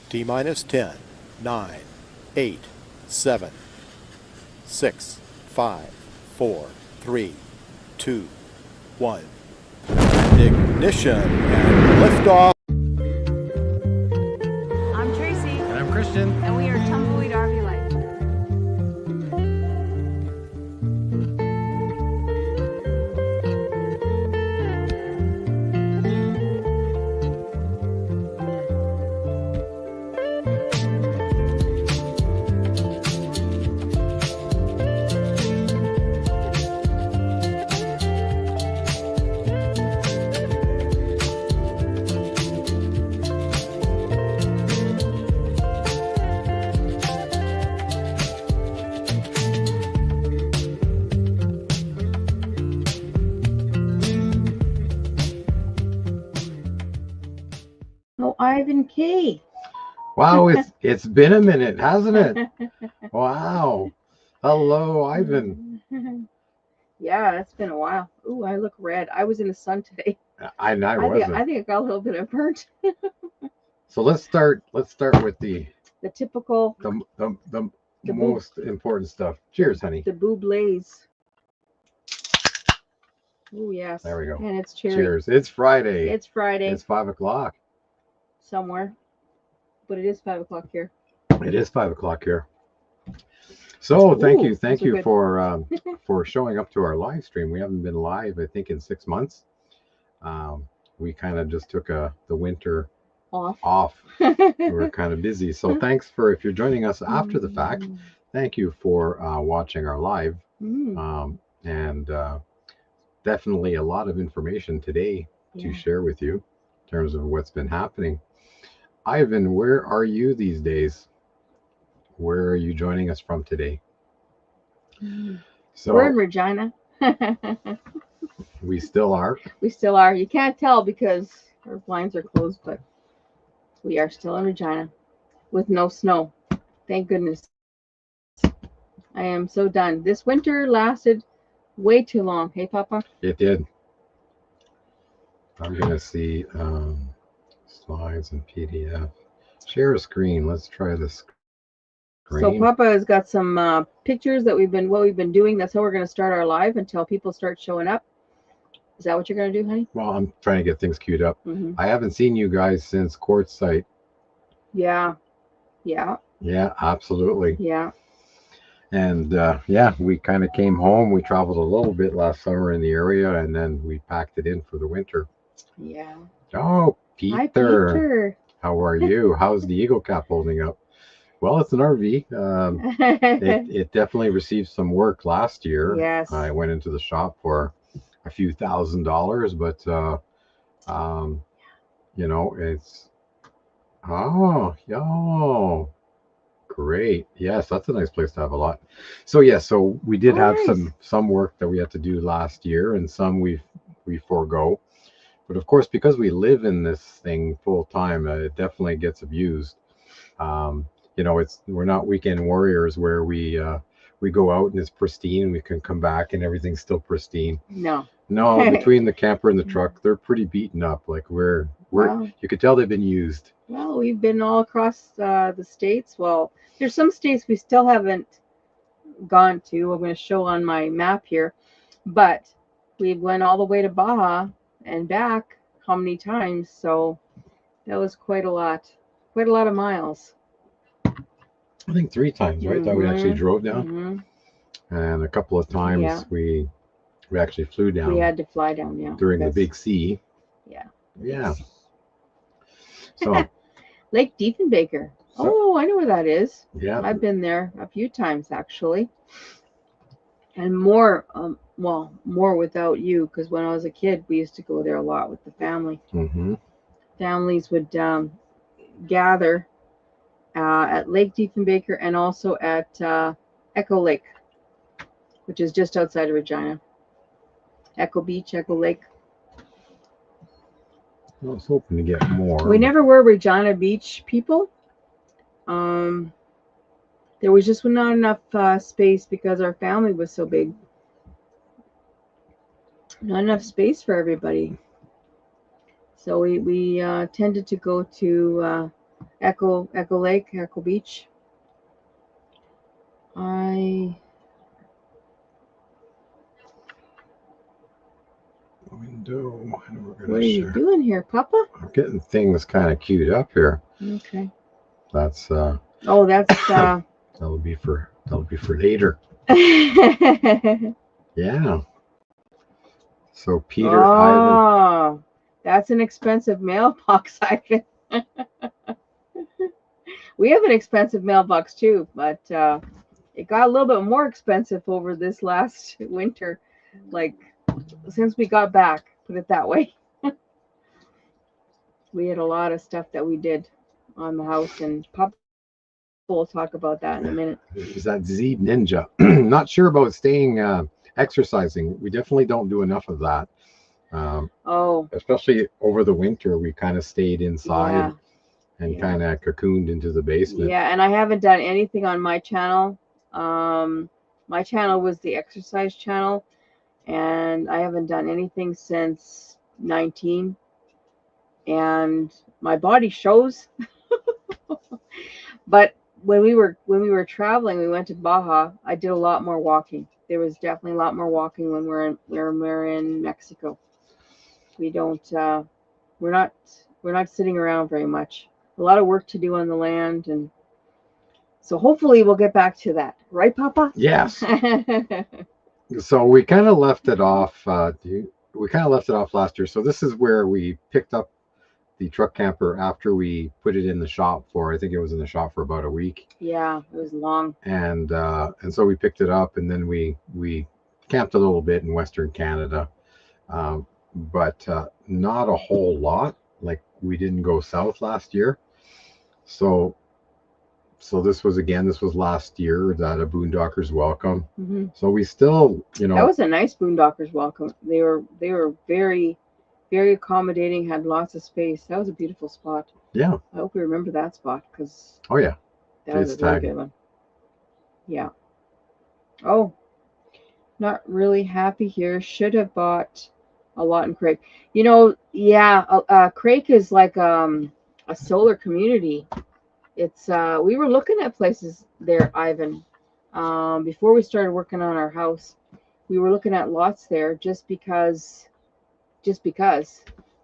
T minus 10, 9, 8, 7, 6, 5, 4, 3, 2, 1. And ignition and liftoff. I'm Tracy. And I'm Christian. And we are Tumbleweed RV Life. Oh, Ivan K. Wow, it's been a minute, hasn't it? Wow. Hello, Ivan. Yeah, it's been a while. Ooh, I look red. I was in the sun today. I wasn't. I think I got a little bit of burnt. So let's start with the typical the most important stuff. Cheers, honey. the Bublés. Oh yes. There we go. And it's cherry. Cheers. It's Friday. It's Friday. It's 5 o'clock. Somewhere. But it is 5 o'clock here. It is 5 o'clock here. So thank you good. for showing up to our live stream. We haven't been live, I think, in 6 months. We kind of just took the winter off. We were kind of busy. So thanks if you're joining us after the fact, thank you for watching our live. And definitely a lot of information today to share with you in terms of what's been happening. Ivan, where are you these days? Where are you joining us from today? So we're in Regina. We still are. We still are. You can't tell because our blinds are closed, but we are still in Regina with no snow. Thank goodness. I am so done. This winter lasted way too long. Hey, Papa? It did. I'm going to see slides and PDF. Share a screen. Let's try this screen. So Papa has got some pictures that we've been doing. That's how we're going to start our live until people start showing up. Is that what you're going to do, honey? Well, I'm trying to get things queued up. I haven't seen you guys since Quartzsite. Yeah, absolutely. Yeah. And we kind of came home. We traveled a little bit last summer in the area, and then we packed it in for the winter. Yeah. Oh, Peter. Hi, Peter. How are you? How's the Eagle Cap holding up? Well, it's an RV. It definitely received some work last year. Yes. I went into the shop for a few $1,000s, but it's great. Yes, that's a nice place to have a lot. So we did have some work that we had to do last year, and some we forego. But of course, because we live in this thing full time, it definitely gets abused. We're not weekend warriors where we go out and it's pristine and we can come back and everything's still pristine. No, between the camper and the truck, they're pretty beaten up. Like you could tell they've been used. Well, we've been all across the states. Well, there's some states we still haven't gone to. I'm going to show on my map here, but we went all the way to Baja and back how many times? So that was quite a lot of miles. I think 3 times, right? That we actually drove down, and a couple of times we actually flew down. We had to fly down, during the big sea. Yeah. So Lake Diefenbaker. Oh, I know where that is. Yeah, I've been there a few times actually, and more without you, because when I was a kid, we used to go there a lot with the family. Families would gather at Lake Diefenbaker and also at Echo Lake, which is just outside of Regina. Echo Beach, Echo Lake. I was hoping to get more. We never were Regina Beach people. There was just not enough space because our family was so big. Not enough space for everybody. So we tended to go to Echo Lake, Echo Beach. Window. What are you doing here, Papa? I'm getting things kind of queued up here. Okay. That's oh, that's that'll be for later. Yeah. So Peter, Ivan. That's an expensive mailbox, Ivan. We have an expensive mailbox too, but it got a little bit more expensive over this last winter, like since we got back, put it that way. We had a lot of stuff that we did on the house, and Papa will talk about that in a minute. Is that Z Ninja? Not sure about staying exercising. We definitely don't do enough of that. Especially over the winter, we kind of stayed inside and kind of cocooned into the basement. Yeah, and I haven't done anything on my channel. My channel was the exercise channel, and I haven't done anything since 19. And my body shows. But when we were traveling, we went to Baja. I did a lot more walking. There was definitely a lot more walking when we're in Mexico. We don't we're not sitting around very much. A lot of work to do on the land, and so hopefully we'll get back to that, right, Papa? Yes. So we kind of left it off. Last year. So this is where we picked up the truck camper after we put it in the shop for, I think it was in the shop for about a week. Yeah, it was long. And so we picked it up, and then we camped a little bit in Western Canada, but not a whole lot. Like, we didn't go south last year. So this was last year, that a Boondockers welcome. Mm-hmm. So we still, that was a nice Boondockers welcome. They were very, very accommodating, had lots of space. That was a beautiful spot. Yeah. I hope we remember that spot, because that was a very good one. Yeah. Oh, not really happy here. Should have bought a lot in Craig. Craig is like a solar community. It's we were looking at places there, Ivan, before we started working on our house. We were looking at lots there just because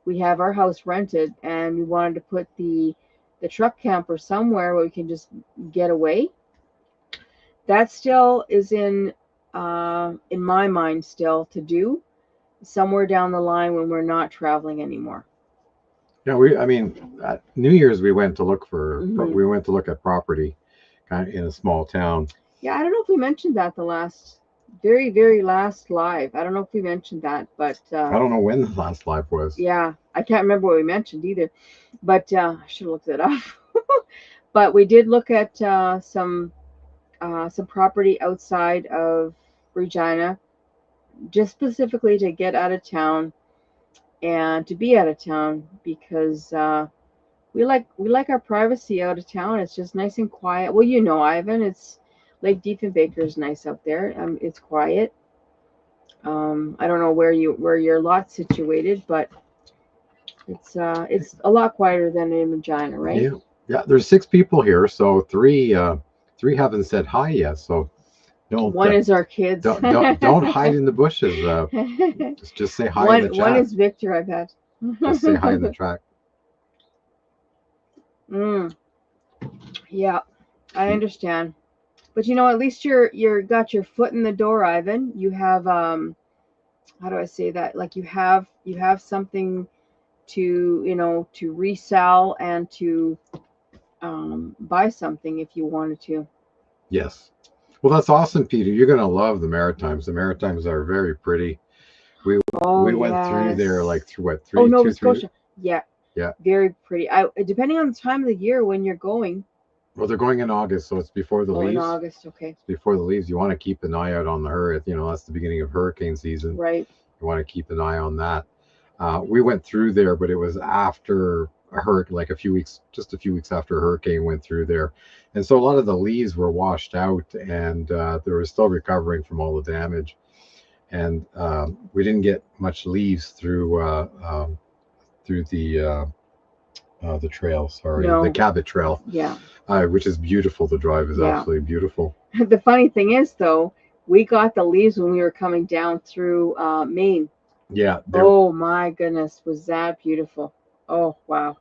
we have our house rented, and we wanted to put the truck camper somewhere where we can just get away. That still is in my mind still to do somewhere down the line when we're not traveling anymore. Yeah, at New Year's we went to look at property kind of in a small town. Yeah, I don't know if we mentioned that the last very, very last live. I don't know if we mentioned that, but I don't know when the last live was. Yeah, I can't remember what we mentioned either, but I should have looked it up. But we did look at some property outside of Regina, just specifically to get out of town and to be out of town, because we like our privacy out of town. It's just nice and quiet. Well, Ivan, it's Lake Diefenbaker is nice up there. It's quiet. I don't know where your lot's situated, but it's a lot quieter than in Regina, right? Yeah. There's 6 people here, so three haven't said hi yet. So don't. One is our kids. Don't hide in the bushes. Just say hi in the chat. One is Victor, I bet. Just say hi in the track. Yeah, I understand. But at least you're got your foot in the door, Ivan. You have how do I say that? Like, you have something to resell and to buy something if you wanted to. Yes. Well, that's awesome, Peter. You're gonna love the Maritimes. The Maritimes are very pretty. We went through there through 3. Oh, Nova Scotia. Yeah. Yeah. Very pretty. Depending on the time of the year when you're going. Well, they're going in August, so it's before the leaves. In August, okay. It's before the leaves. You want to keep an eye out on the hurricane. That's the beginning of hurricane season. Right. You want to keep an eye on that. We went through there, but it was after a hurricane, like just a few weeks after a hurricane went through there. And so a lot of the leaves were washed out, and they were still recovering from all the damage. And we didn't get much leaves through the the trail. Sorry, No. the Cabot Trail. Yeah. Which is beautiful. The drive is absolutely beautiful. The funny thing is, though, we got the leaves when we were coming down through Maine. Yeah. Oh my goodness, was that beautiful? Oh wow,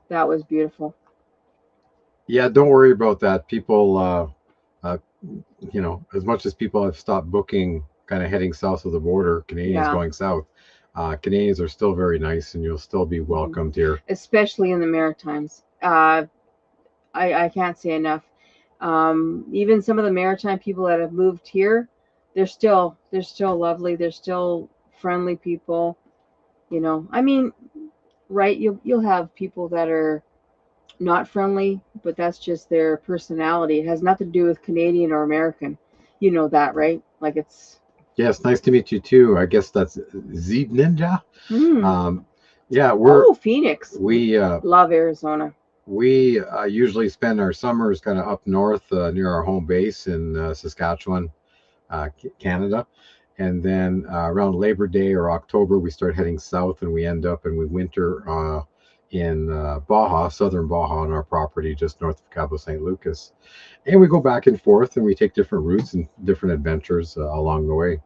that was beautiful. Yeah, don't worry about that. People, you know, as much as people have stopped booking, kind of heading south of the border, Canadians going south, Canadians are still very nice, and you'll still be welcomed here. Especially in the Maritimes. I can't say enough. Even some of the Maritime people that have moved here, they're still lovely. They're still friendly people. You know, I mean, right? You'll have people that are not friendly, but that's just their personality. It has nothing to do with Canadian or American. You know that, right? Like it's. Yes, nice to meet you too. I guess that's Zeeb Ninja. Yeah, we're Phoenix. We love Arizona. We usually spend our summers kind of up north near our home base in Saskatchewan, Canada. And then around Labor Day or October, we start heading south and we end up and we winter in Baja, southern Baja, on our property just north of Cabo San Lucas. And we go back and forth and we take different routes and different adventures along the way.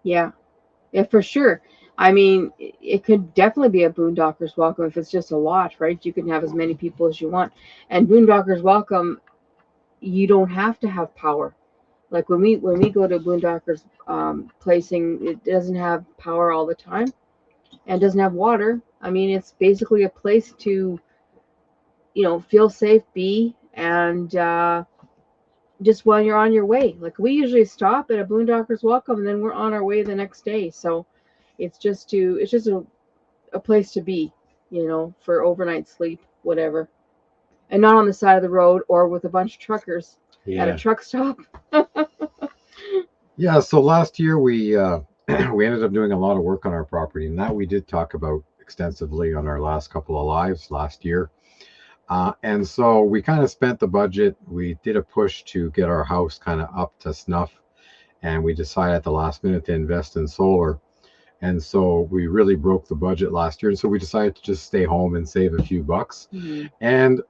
Yeah, for sure. I mean, it could definitely be a Boondockers Welcome if it's just a lot, right? You can have as many people as you want. And Boondockers Welcome, you don't have to have power. Like when we go to Boondockers placing, it doesn't have power all the time and doesn't have water. I mean, it's basically a place to, you know, feel safe, be, and just while you're on your way. Like we usually stop at a Boondockers Welcome and then we're on our way the next day. So it's just a place to be, you know, for overnight sleep, whatever. And not on the side of the road or with a bunch of truckers at a truck stop. Yeah, so last year we we ended up doing a lot of work on our property, and that we did talk about extensively on our last couple of lives last year. And so we kind of spent the budget. We did a push to get our house kind of up to snuff, and we decided at the last minute to invest in solar. And so we really broke the budget last year. And so we decided to just stay home and save a few bucks, and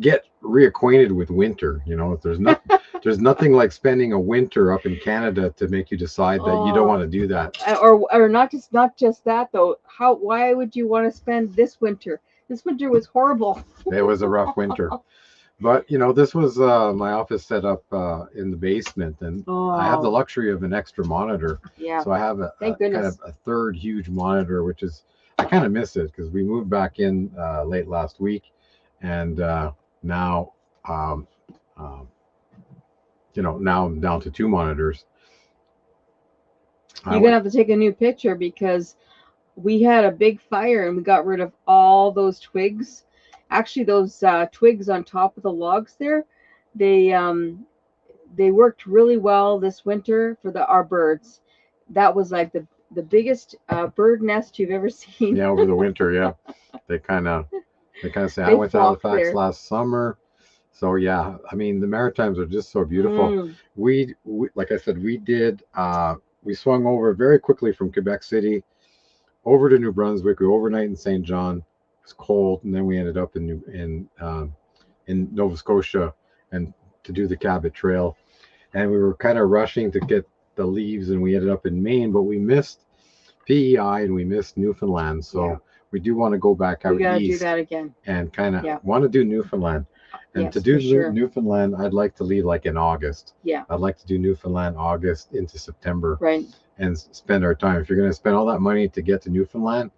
get reacquainted with winter. You know, there's nothing like spending a winter up in Canada to make you decide that you don't want to do that. Or not just that though. Why would you want to spend this winter? This winter was horrible. It was a rough winter. But you know, this was my office set up in the basement, and I have the luxury of an extra monitor. Yeah. So I have a kind of a third huge monitor, which is, I kind of miss it because we moved back in late last week, and now you know, now I'm down to 2 monitors. You're gonna have to take a new picture because we had a big fire and we got rid of all those twigs. Actually, those twigs on top of the logs there, they worked really well this winter for our birds. That was like the biggest bird nest you've ever seen. Yeah, over the winter, yeah. They kind of say, I went to Halifax last summer. So yeah, I mean, the Maritimes are just so beautiful. We like I said, we swung over very quickly from Quebec City over to New Brunswick. We overnight in St. John. It was cold, and then we ended up in Nova Scotia and to do the Cabot Trail. And we were kind of rushing to get the leaves, and we ended up in Maine, but we missed PEI and we missed Newfoundland. So we do want to go back out east. Do that again. And kind of want to do Newfoundland. And to do Newfoundland, I'd like to leave like in August. Yeah. I'd like to do Newfoundland August into September. Right. And spend our time. If you're going to spend all that money to get to Newfoundland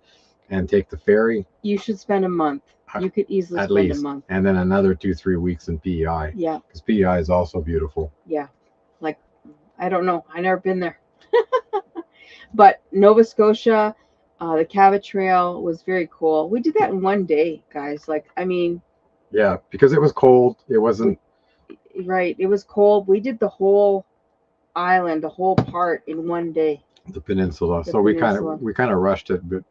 and take the ferry, you should spend a month. You could easily spend a month. And then another 2-3 weeks in PEI. Yeah. Because PEI is also beautiful. Yeah. Like, I don't know. I've never been there. But Nova Scotia, the Cabot Trail was very cool. We did that in one day, guys. Like, I mean. Yeah, because it was cold. It wasn't. Right. It was cold. We did the whole island, the whole part in one day. The peninsula. We kind of rushed it, but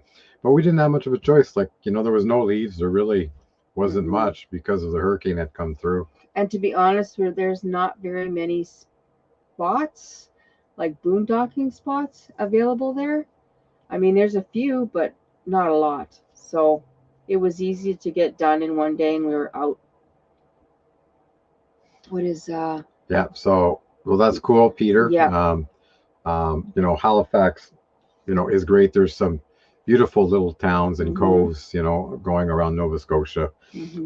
we didn't have much of a choice. Like, you know, there was no leaves. There really wasn't much because of the hurricane that come through. And to be honest, there's not very many spots, like boondocking spots, available there. I mean, there's a few, but not a lot. So it was easy to get done in one day, and we were out. What is Yeah. So well, that's cool, Peter. Yeah. You know, Halifax, you know, is great. There's some beautiful little towns and coves, you know, going around Nova Scotia.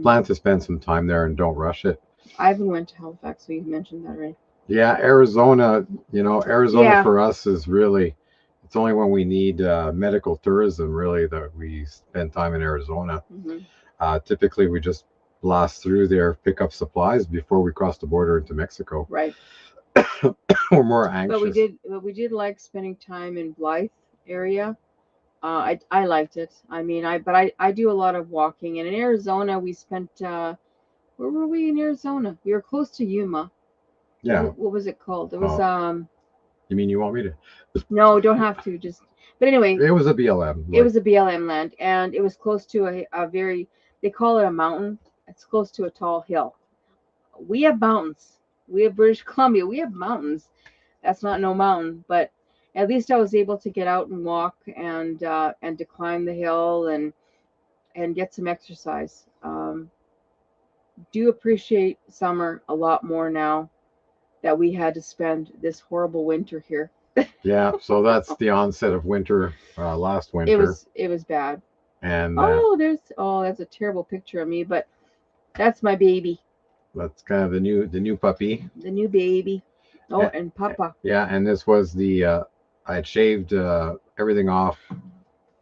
Plan to spend some time there and don't rush it. Ivan went to Halifax, so you mentioned that, right? Yeah, Arizona, you know, Arizona for us is really, it's only when we need medical tourism really that we spend time in Arizona. Typically we just blast through there, pick up supplies before we cross the border into Mexico. Right. We're more anxious. But we did like spending time in Blythe area. I liked it. I mean, I do a lot of walking, and in Arizona we spent where were we in Arizona? We were close to Yuma. Yeah. What was it called? It was You mean you want me to? No, don't have to. Just. But anyway. It was a BLM. It was a BLM land, and it was close to a very. They call it a mountain. It's close to a tall hill. We have mountains. We have British Columbia. We have mountains. That's not no mountain, but at least I was able to get out and walk and to climb the hill and get some exercise. Do appreciate summer a lot more now that we had to spend this horrible winter here. Yeah, so that's the onset of winter. Last winter. It was bad. And that's a terrible picture of me, but that's my baby. That's kind of the new puppy. The new baby. Oh, and Papa. Yeah, and this was the I had shaved everything off,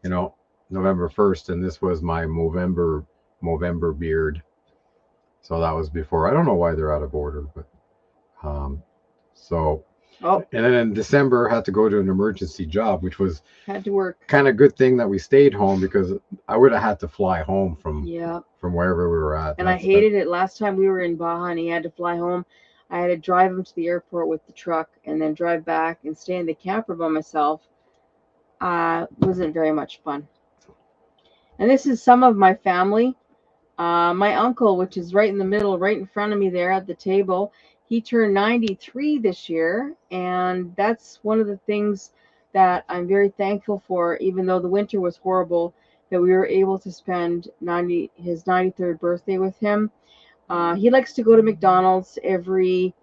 you know, November 1st, and this was my Movember beard. So that was before. I don't know why they're out of order, but so. Oh. And then in December, I had to go to an emergency job, which was had to work. Kind of good thing that we stayed home because I would have had to fly home from wherever we were at. And I hated it. Last time we were in Baja and he had to fly home, I had to drive him to the airport with the truck and then drive back and stay in the camper by myself. Wasn't very much fun. And this is some of my family. My uncle, which is right in the middle, right in front of me there at the table. He turned 93 this year, and that's one of the things that I'm very thankful for, even though the winter was horrible, that we were able to spend his 93rd birthday with him. He likes to go to McDonald's every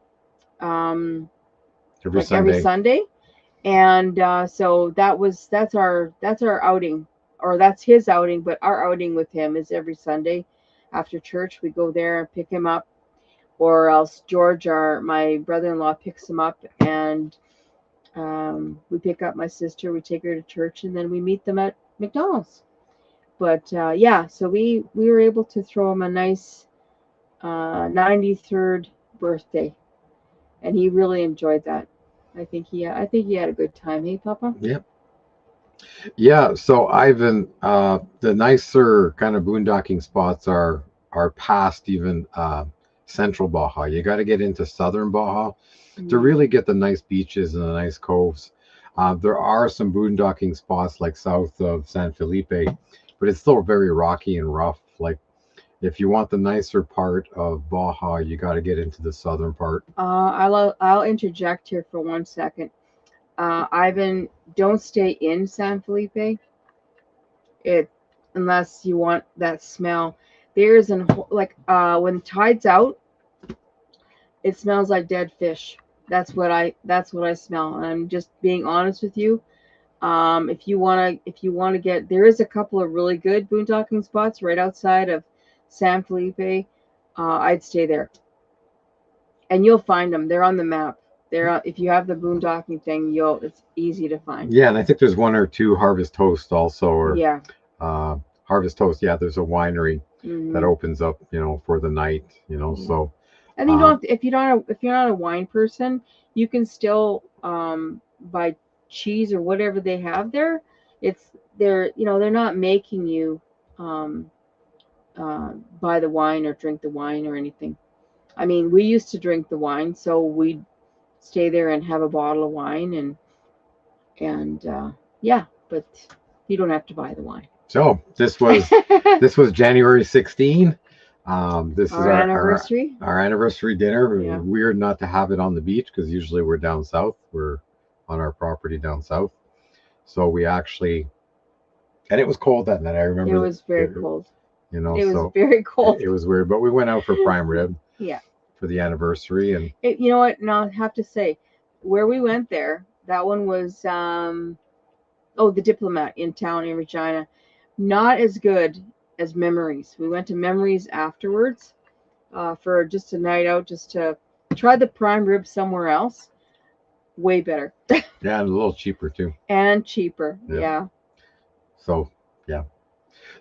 Sunday. And so that's our outing, or that's his outing, but our outing with him is every Sunday after church. We go there and pick him up. Or else George, my brother-in-law, picks him up, and we pick up my sister. We take her to church, and then we meet them at McDonald's. But so we were able to throw him a nice 93rd birthday, and he really enjoyed that. I think he had a good time. Hey, Papa? Yep. Yeah. So Ivan, the nicer kind of boondocking spots are past even. Central Baja. You got to get into southern Baja to really get the nice beaches and the nice coves. There are some boondocking spots like south of San Felipe, but it's still very rocky and rough. Like if you want the nicer part of Baja, you got to get into the southern part. I'll interject here for 1 second. Ivan, don't stay in San Felipe. Unless you want that smell. There's when tide's out, it smells like dead fish. That's what I smell. And I'm just being honest with you. If you wanna get, there is a couple of really good boondocking spots right outside of San Felipe. I'd stay there, and you'll find them. They're on the map. If you have the boondocking thing, it's easy to find. Yeah, and I think there's one or two Harvest Toast also, or Harvest Toast. Yeah, there's a winery that opens up, for the night, so. And if you're not a wine person, you can still buy cheese or whatever they have there. They're not making you buy the wine or drink the wine or anything. I mean, we used to drink the wine, so we'd stay there and have a bottle of wine but you don't have to buy the wine. So this was January 16. This is Our anniversary. our anniversary dinner. Yeah. Weird not to have it on the beach because usually we're down south. We're on our property down south. So we actually, and it was cold that night. I remember It was very cold. You know, It was so very cold. it was weird, but we went out for prime rib. Yeah. For the anniversary, and you know what? Now I have to say, where we went there, that one was the Diplomat in town in Regina. Not as good as Memories. We went to Memories afterwards for just a night out, just to try the prime rib somewhere else. Way better. Yeah, and a little cheaper too. And cheaper. Yeah. So yeah.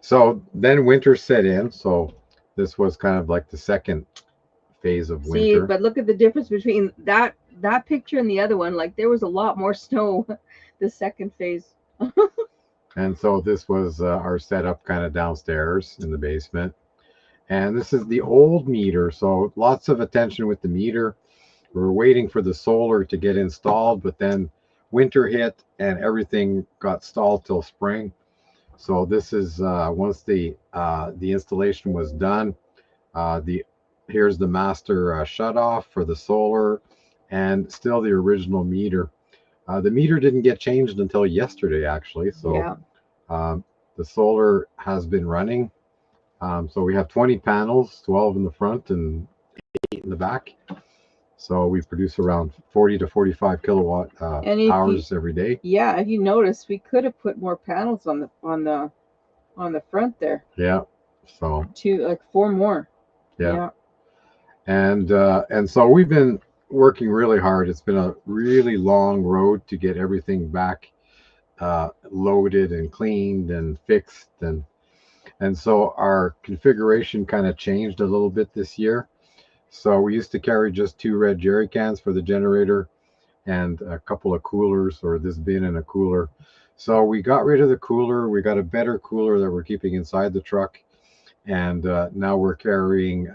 So then winter set in. So this was kind of like the second phase of winter. See, but look at the difference between that picture and the other one. Like there was a lot more snow the second phase. And so this was our setup kind of downstairs in the basement. And this is the old meter. So lots of attention with the meter. We were waiting for the solar to get installed, but then winter hit and everything got stalled till spring. So this is once the installation was done, here's the master shutoff for the solar, and still the original meter. The meter didn't get changed until yesterday, actually. So yeah. The solar has been running. So we have 20 panels, 12 in the front and 8 in the back. So we produce around 40 to 45 kilowatt hours every day. Yeah, if you notice, we could have put more panels on the front there. Yeah. So 4 more. Yeah. And so we've been working really hard. It's been a really long road to get everything back loaded and cleaned and fixed, and so our configuration kind of changed a little bit this year. So we used to carry just 2 red jerry cans for the generator and a couple of coolers, or this bin and a cooler. So we got rid of the cooler. We got a better cooler that we're keeping inside the truck, and now we're carrying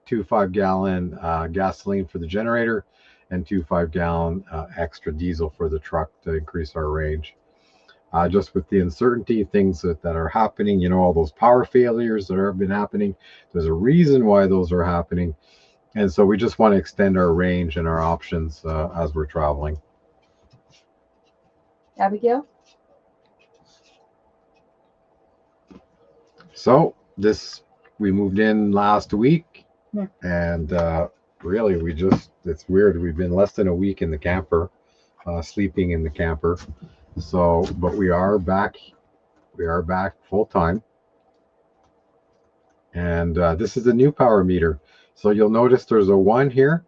2 5-gallon gasoline for the generator and 2 5-gallon extra diesel for the truck to increase our range. Just with the uncertainty, things that are happening, you know, all those power failures that have been happening, there's a reason why those are happening. And so we just want to extend our range and our options as we're traveling. Abigail? So we moved in last week. Yeah. And really, it's weird. We've been less than a week in the camper, sleeping in the camper. So, but we are back full time. And this is the new power meter. So you'll notice there's a 1 here.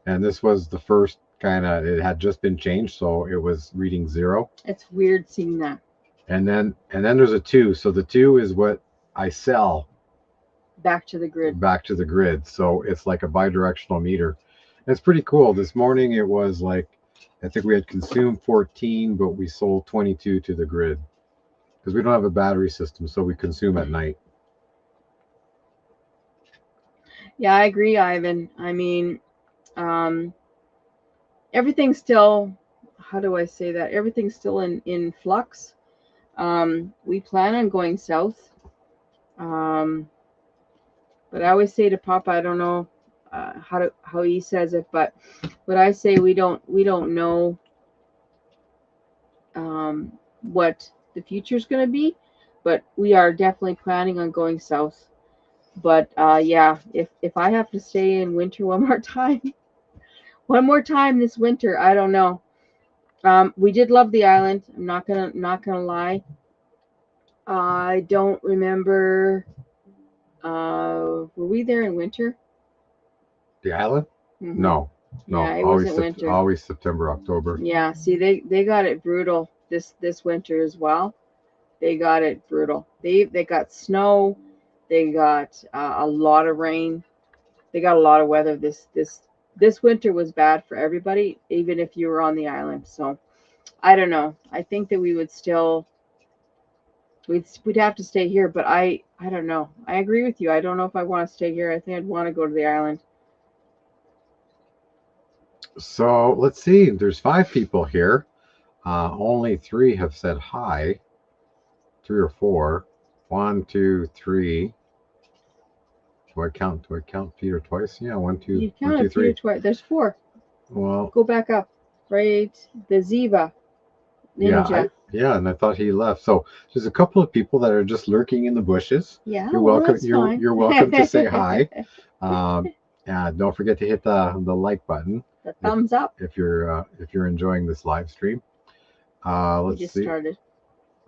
And this was the first it had just been changed. So it was reading 0. It's weird seeing that. And then there's a 2. So the 2 is what I sell. Back to the grid. So it's like a bidirectional meter. It's pretty cool. This morning it was like, I think we had consumed 14, but we sold 22 to the grid because we don't have a battery system, so we consume at night. Yeah, I agree, Ivan. I mean, everything's still, how do I say that? Everything's still in flux. We plan on going south. But I always say to Papa, I don't know how he says it, but I say we don't know what the future is going to be, but we are definitely planning on going south. But yeah, if I have to stay in winter one more time this winter, I don't know. We did love the island. I'm not gonna lie. I don't remember. Were we there in winter? The island? Mm-hmm. No. Yeah, it wasn't winter. Always September, October. Yeah, see, they got it brutal this winter as well. They got it brutal. They got snow. They got a lot of rain. They got a lot of weather. This winter was bad for everybody, even if you were on the island. So I don't know. I think that we would still. We'd have to stay here, but I don't know. I agree with you. I don't know if I want to stay here. I think I'd want to go to the island. So let's see. There's 5 people here. Only 3 have said hi. 3 or 4. 1, 2, 3. Do I count Peter twice? Yeah, one, two, You 1, 2, counted 3. Peter twice. There's 4. Well, Go back up. Right. The Ziva ninja. yeah, and I thought he left. So there's a couple of people that are just lurking in the bushes. Yeah. You're Well, welcome. that's fine. You're welcome to say hi. Don't forget to hit the like button. The thumbs up. If you're enjoying this live stream. We Let's just see. started.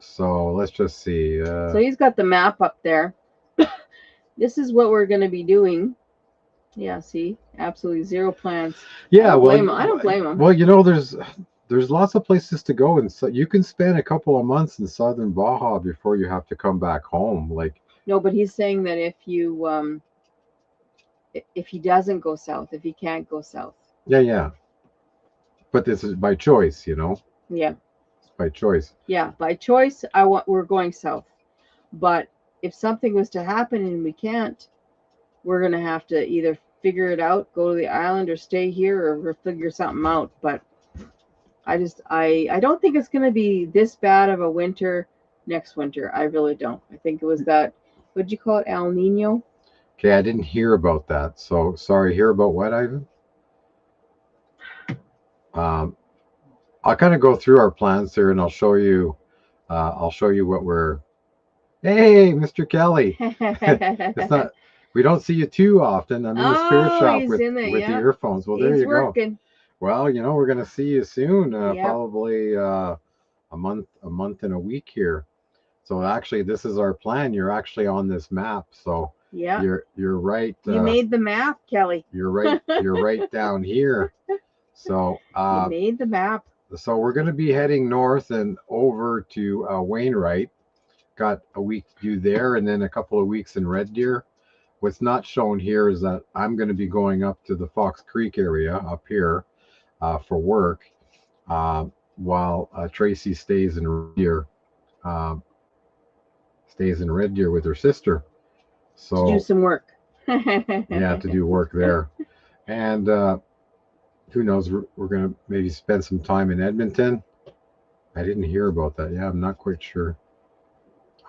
So let's just see. So he's got the map up there. This is what we're going to be doing. Yeah, see, absolutely 0 plans. Yeah, I don't blame him. Well, there's lots of places to go, and so you can spend a couple of months in southern Baja before you have to come back home. Like, no, but he's saying that if he doesn't go south, if he can't go south. Yeah. But this is by choice, Yeah. It's by choice. Yeah, by choice. We're going south, but if something was to happen and we can't, we're gonna have to either figure it out, go to the island, or stay here, or figure something out. But I don't think it's gonna be this bad of a winter next winter. I really don't. I think it was that, what'd you call it, El Nino? Okay, I didn't hear about that. So sorry. Hear about what, Ivan? I'll kind of go through our plans here, and I'll show you what we're. Hey, Mr. Kelly. It's not. We don't see you too often. I'm in the spirit shop with the earphones. Well, there you go. Well, we're gonna see you soon. Probably a month and a week here. So actually, this is our plan. You're actually on this map. So yeah, you're right. You made the map, Kelly. You're right. You're right down here. So you made the map. So we're going to be heading north and over to Wainwright. Got a week to do there, and then a couple of weeks in Red Deer. What's not shown here is that I'm going to be going up to the Fox Creek area up here for work, while Tracy stays in Red Deer. With her sister. So to do some work. Yeah, to do work there, and who knows? We're going to maybe spend some time in Edmonton. I didn't hear about that. Yeah, I'm not quite sure.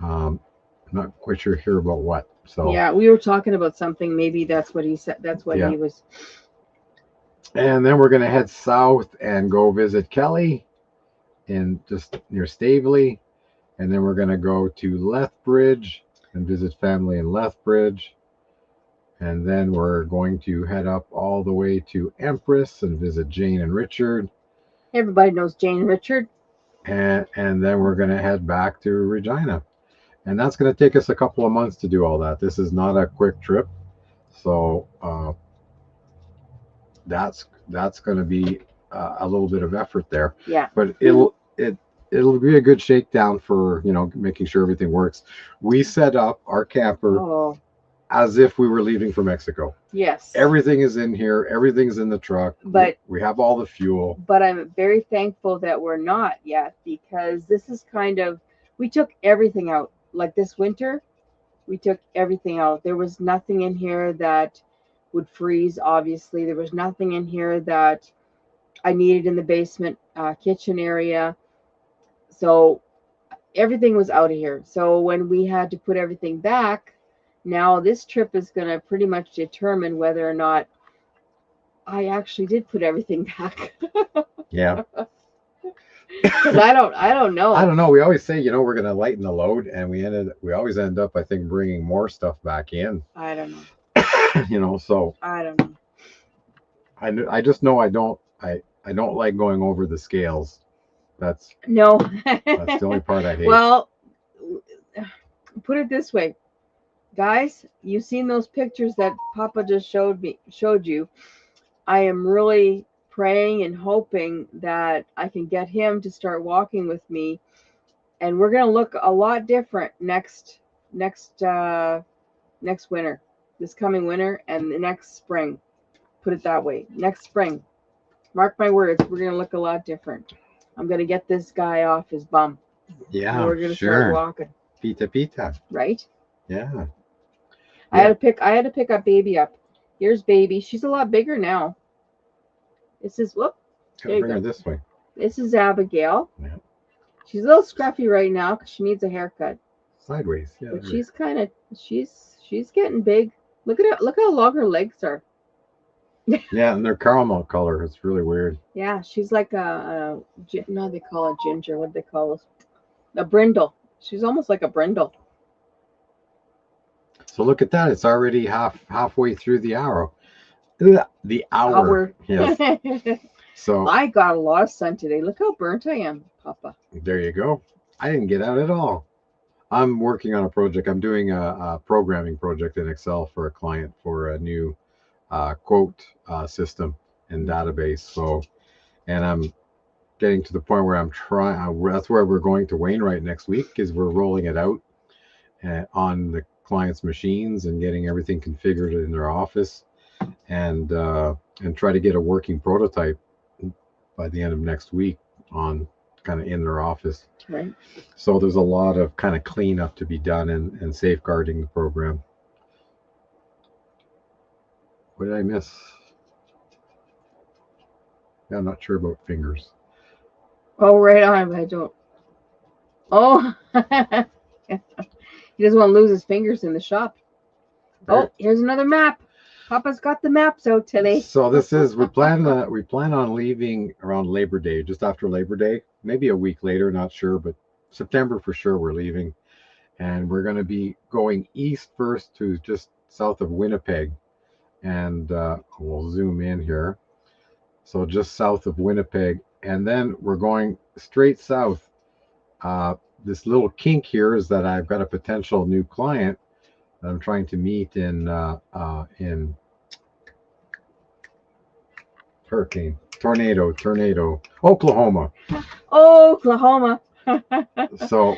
Not quite sure here about what. So yeah, we were talking about something. Maybe that's what he said. That's what he was. And then we're going to head south and go visit Kelly in just near Stavely. And then we're going to go to Lethbridge and visit family in Lethbridge. And then we're going to head up all the way to Empress and visit Jane and Richard. Everybody knows Jane and Richard. And then we're going to head back to Regina. And that's going to take us a couple of months to do all that. This is not a quick trip. So that's going to be a little bit of effort there. Yeah. But it'll be a good shakedown for, making sure everything works. We set up our camper as if we were leaving for Mexico. Yes. Everything is in here. Everything's in the truck. But we have all the fuel. But I'm very thankful that we're not yet, because this is we took everything out. Like this winter, we took everything out. There was nothing in here that would freeze, obviously. There was nothing in here that I needed in the basement kitchen area. So everything was out of here. So when we had to put everything back, now this trip is going to pretty much determine whether or not I actually did put everything back. Yeah. Because I don't know. I don't know. We always say, we're going to lighten the load, and we always end up, I think, bringing more stuff back in. I don't know. So I don't know. I just know I don't like going over the scales. That's the only part I hate. Well, put it this way, guys, you've seen those pictures that Papa just showed you. I am really praying and hoping that I can get him to start walking with me, and we're going to look a lot different next winter, this coming winter, and the next spring. Put it that way. Next spring, mark my words, we're going to look a lot different. I'm going to get this guy off his bum. Yeah, and we're going to start walking. Pita. Right? Yeah. I had to pick up baby up. Here's baby. She's a lot bigger now. This is Bring her this way. This is Abigail. Yeah. She's a little scruffy right now because she needs a haircut. Sideways. Yeah. But she's getting big. Look at it. Look how long her legs are. Yeah, and they're caramel color. It's really weird. Yeah, she's like no, they call it ginger. What do they call us? A brindle. She's almost like a brindle. So look at that. It's already halfway through the hour. The hour. Yes. So I got a lot of sun today. Look how burnt I am, Papa. there you go. I didn't get out at all. I'm working on a project. I'm doing a programming project in Excel for a client for a new quote system and database. So, and I'm getting to the point where I'm trying. That's where we're going to Wainwright next week, is we're rolling it out on the client's machines and getting everything configured in their office, and try to get a working prototype by the end of next week on kind of in their office. Right. So there's a lot of kind of cleanup to be done and safeguarding the program. What did I miss? Yeah, I'm not sure about fingers. Oh, right on. I don't. Oh, he doesn't want to lose his fingers in the shop. Oh, here's another map. Papa's got the maps out today. So this is we plan on leaving around Labor Day, just after Labor Day, maybe a week later, not sure, but September for sure we're leaving, and we're going to be going east first to just south of Winnipeg, and we'll zoom in here. So just south of Winnipeg, and then we're going straight south. This little kink here is that I've got a potential new client that I'm trying to meet in tornado, Oklahoma. Oklahoma. So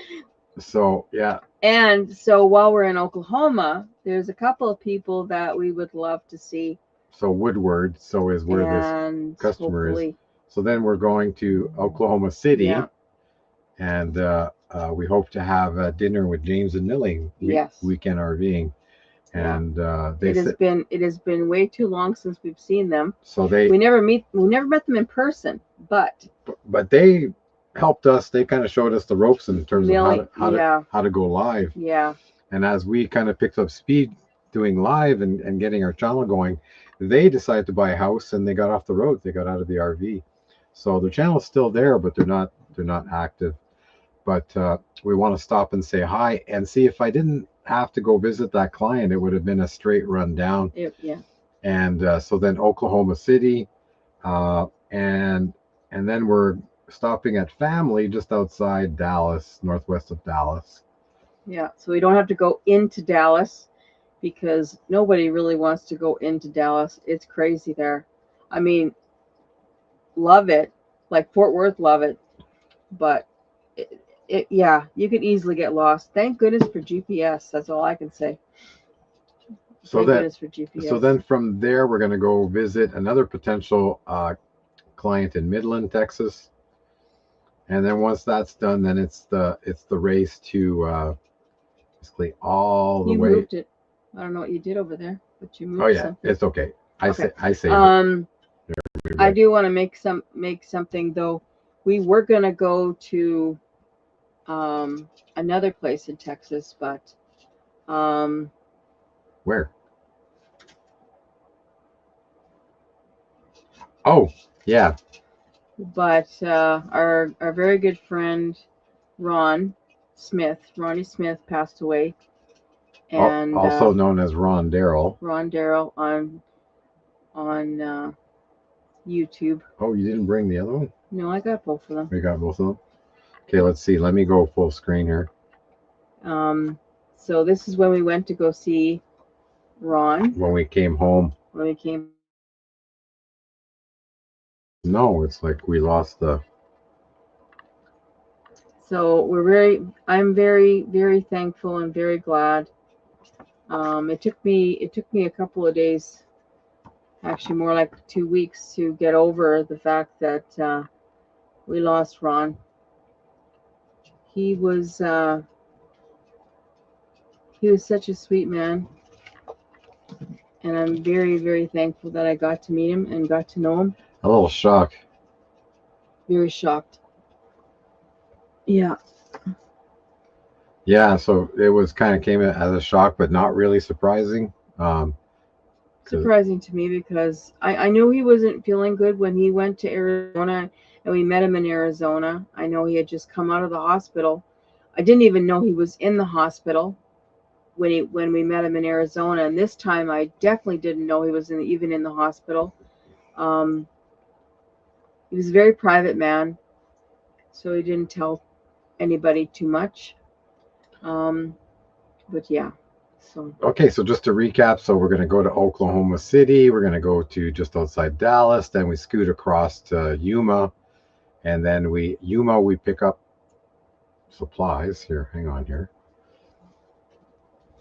yeah. And so while we're in Oklahoma, there's a couple of people that we would love to see. So Woodward, so is where this customer is. So then we're going to Oklahoma City, yeah. And we hope to have dinner with James and Millie. Weekend RVing. And it has been way too long since we've seen them. So we never met them in person, but they helped us. They kind of showed us the ropes in terms of how to go live. Yeah. And as we kind of picked up speed doing live and getting our channel going, they decided to buy a house and they got off the road. They got out of the RV. So their channel's still there, but they're not active. But we want to stop and say hi and see if I didn't have to go visit that client, it would have been a straight run down. Yeah. And so then Oklahoma City, and then we're stopping at family just outside Dallas, northwest of Dallas. Yeah, so we don't have to go into Dallas because nobody really wants to go into Dallas. It's crazy there. I mean, love it, like Fort Worth, love it, but yeah, you could easily get lost. Thank goodness for GPS. That's all I can say. So then from there, we're going to go visit another potential client in Midland, Texas. And then once that's done, then it's the race to basically all the way. You moved it. I don't know what you did over there, but you moved. Oh yeah, something. it's okay. I say. I do want to make something though. We were gonna go to another place in Texas, but where? Oh yeah. But our very good friend Ronnie Smith passed away, and also known as Ron Darrell. Ron Darrell on YouTube. Oh, you didn't bring the other one? No, I got both of them. We got both of them. Okay, let's see. Let me go full screen here. So this is when we went to go see Ron. When we came home. No, it's like we lost the. So I'm very, very thankful and very glad. It took me a couple of days, actually more like 2 weeks, to get over the fact that we lost Ron. He was such a sweet man, and I'm very, very thankful that I got to meet him and got to know him. A little shocked. Very shocked. Yeah. Yeah, so it was kind of came as a shock, but not really surprising. Surprising to me because I knew he wasn't feeling good when he went to Arizona and we met him in Arizona. I know he had just come out of the hospital. I didn't even know he was in the hospital when we met him in Arizona, and this time I definitely didn't know he was even in the hospital. He was a very private man, so he didn't tell anybody too much. But yeah, so Okay, so just to recap, so we're going to go to Oklahoma City, we're going to go to just outside Dallas, then we scoot across to Yuma, and then we pick up supplies here. Hang on here.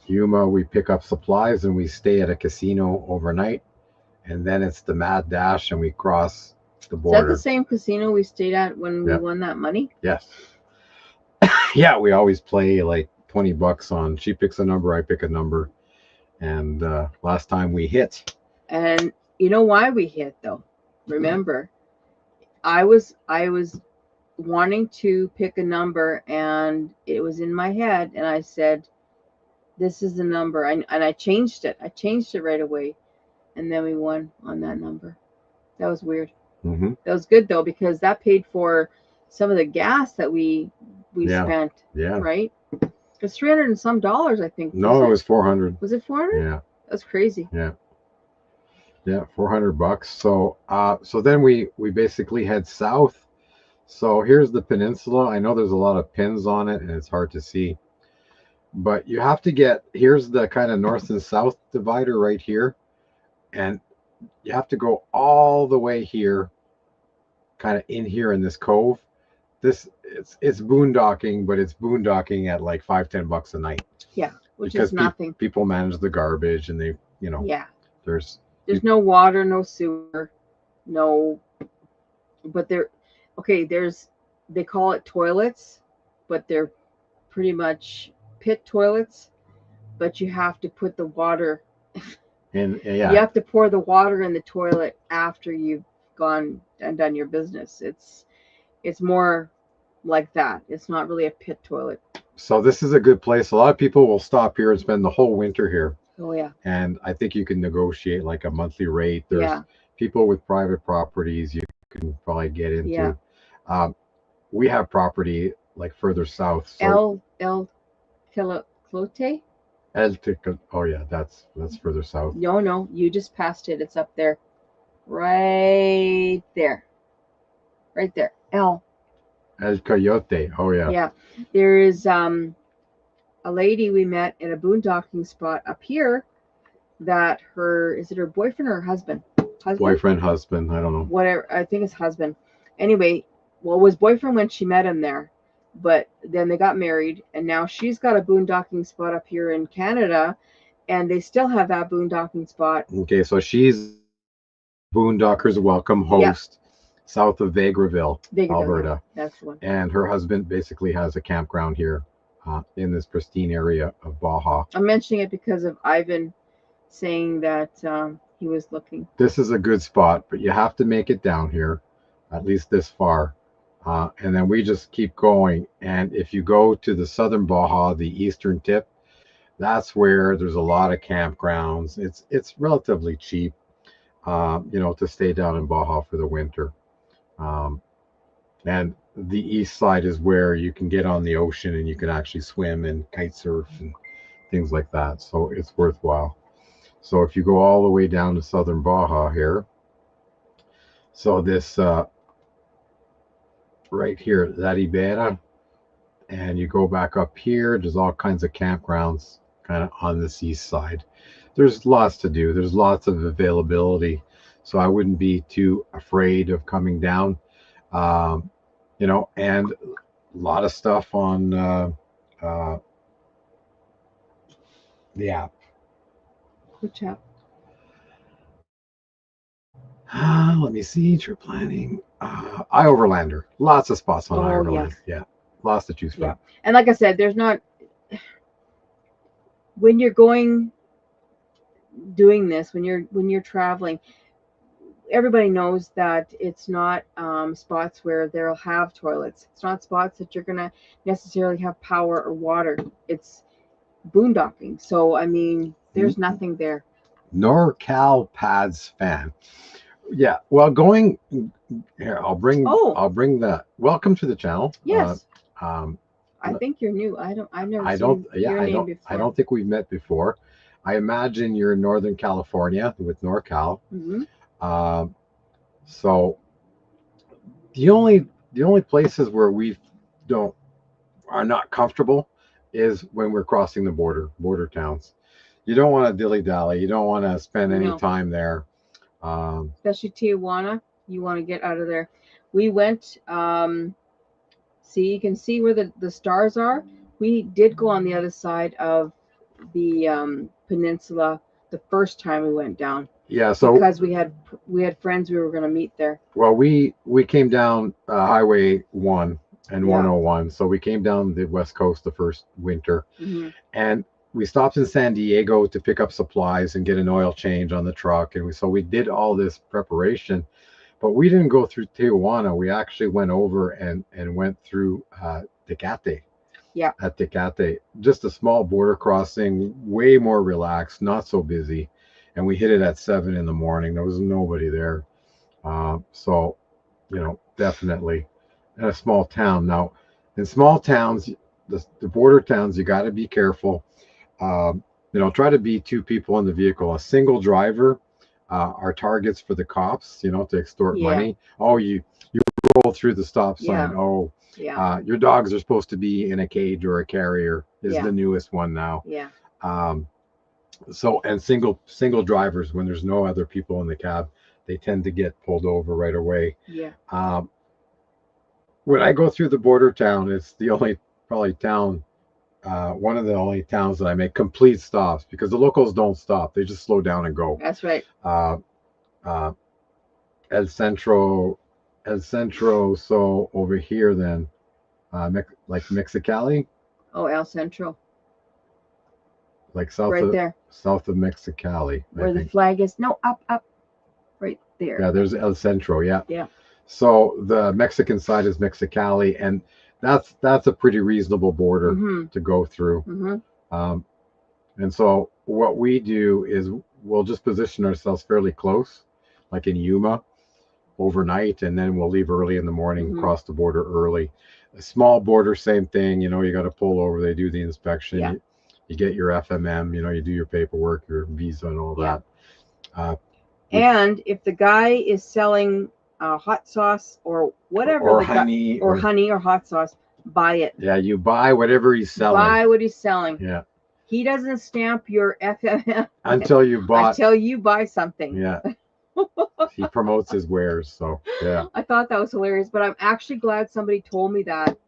Yuma, we pick up supplies and we stay at a casino overnight, and then it's the mad dash and we cross the border. Is that the same casino we stayed at when we won that money? Yes. Yeah, we always play like $20 on. She picks a number, I pick a number, and last time we hit. And you know why we hit though? Remember, I was wanting to pick a number, and it was in my head, and I said, "This is the number," and I changed it. I changed it right away, and then we won on that number. That was weird. Mm-hmm. That was good though, because that paid for some of the gas that we spent. Yeah. Right. It was $300 and some, I think. No, it was 400. Was it 400? Yeah. That's crazy. Yeah. Yeah, $400. So so then we basically head south. So here's the peninsula. I know there's a lot of pins on it and it's hard to see, but you have to here's the kind of north and south divider right here, and you have to go all the way here, kind of in here in this cove. It's boondocking, but it's boondocking at like $5-10 a night. Yeah, which is nothing. People manage the garbage, and they, there's no water, no sewer, no. But they call it toilets, but they're pretty much pit toilets. But you have to put the water. You have to pour the water in the toilet after you've gone and done your business. It's more like that. It's not really a pit toilet. So this is a good place. A lot of people will stop here and spend the whole winter here. Oh yeah. And I think you can negotiate like a monthly rate. There's people with private properties you can probably get into. Yeah. We have property like further south. So El Clote? Oh yeah, that's further south. No, you just passed it. It's up there. Right there. El Coyote. Oh yeah. Yeah. There is a lady we met at a boondocking spot up here that is it her boyfriend or her husband? Boyfriend, husband, I don't know. Whatever, I think it's husband. Anyway, well, it was boyfriend when she met him there, but then they got married, and now she's got a boondocking spot up here in Canada, and they still have that boondocking spot. Okay, so she's Boondockers Welcome host. Yeah. South of Vegreville, Alberta. That's the one. And her husband basically has a campground here in this pristine area of Baja. I'm mentioning it because of Ivan saying that he was looking. This is a good spot, but you have to make it down here, at least this far. And then we just keep going. And if you go to the southern Baja, the eastern tip, that's where there's a lot of campgrounds. It's relatively cheap, to stay down in Baja for the winter. And the east side is where you can get on the ocean and you can actually swim and kite surf and things like that. So it's worthwhile. So if you go all the way down to southern Baja here, so this right here, Zaribera, and you go back up here, there's all kinds of campgrounds kind of on this east side. There's lots to do. There's lots of availability. So I wouldn't be too afraid of coming down, and a lot of stuff on the app. Which app? Let me see. Trip planning. iOverlander. Lots of spots on iOverlander. Yes. Yeah, lots to choose from. Yeah. And like I said, there's not. When you're doing this, when you're traveling, everybody knows that it's not spots where they'll have toilets. It's not spots that you're going to necessarily have power or water. It's boondocking. So, I mean, There's nothing there. NorCal Pads fan. Yeah. Well, going here, I'll bring the welcome to the channel. Yes. I think you're new. I've never seen your name before. I don't think we've met before. I imagine you're in Northern California with NorCal. So the only places where we are not comfortable is when we're crossing the border towns. You don't want to dilly-dally. You don't want to spend any time there. Especially Tijuana. You want to get out of there. We went, see, you can see where the stars are. We did go on the other side of the peninsula the first time we went down. Yeah, so because we had friends we were going to meet there. Well, we came down Highway 1 and 101. So we came down the West Coast the first winter. And we stopped in San Diego to pick up supplies and get an oil change on the truck. And so we did all this preparation, but we didn't go through Tijuana. We actually went over and went through Tecate. Yeah. At Tecate, just a small border crossing, way more relaxed, not so busy. And we hit it at 7 in the morning. There was nobody there. So, definitely in a small town. Now, in small towns, the border towns, you got to be careful. Try to be 2 people in the vehicle. A single driver are targets for the cops, to extort money. Oh, you roll through the stop sign. Yeah. Oh, your dogs are supposed to be in a cage or a carrier is the newest one now. Yeah. So, and single drivers, when there's no other people in the cab, they tend to get pulled over right away. Yeah. When I go through the border town, it's the only probably town, one of the only towns that I make complete stops, because the locals don't stop. They just slow down and go. That's right. El Centro, so over here then, like Mexicali. Oh, El Centro. Like south of Mexicali. Where the flag is. No, up. Right there. Yeah, there's El Centro, yeah. Yeah. So the Mexican side is Mexicali, and that's a pretty reasonable border to go through. And so what we do is we'll just position ourselves fairly close, like in Yuma, overnight, and then we'll leave early in the morning, cross the border early. A small border, same thing, you got to pull over, they do the inspection. Yeah. You get your FMM, you do your paperwork, your visa and all that. And if the guy is selling hot sauce or whatever, or honey or hot sauce, buy it. Yeah, you buy whatever he's selling. Buy what he's selling. Yeah. He doesn't stamp your FMM until you buy something. Yeah. He promotes his wares, so yeah. I thought that was hilarious, but I'm actually glad somebody told me that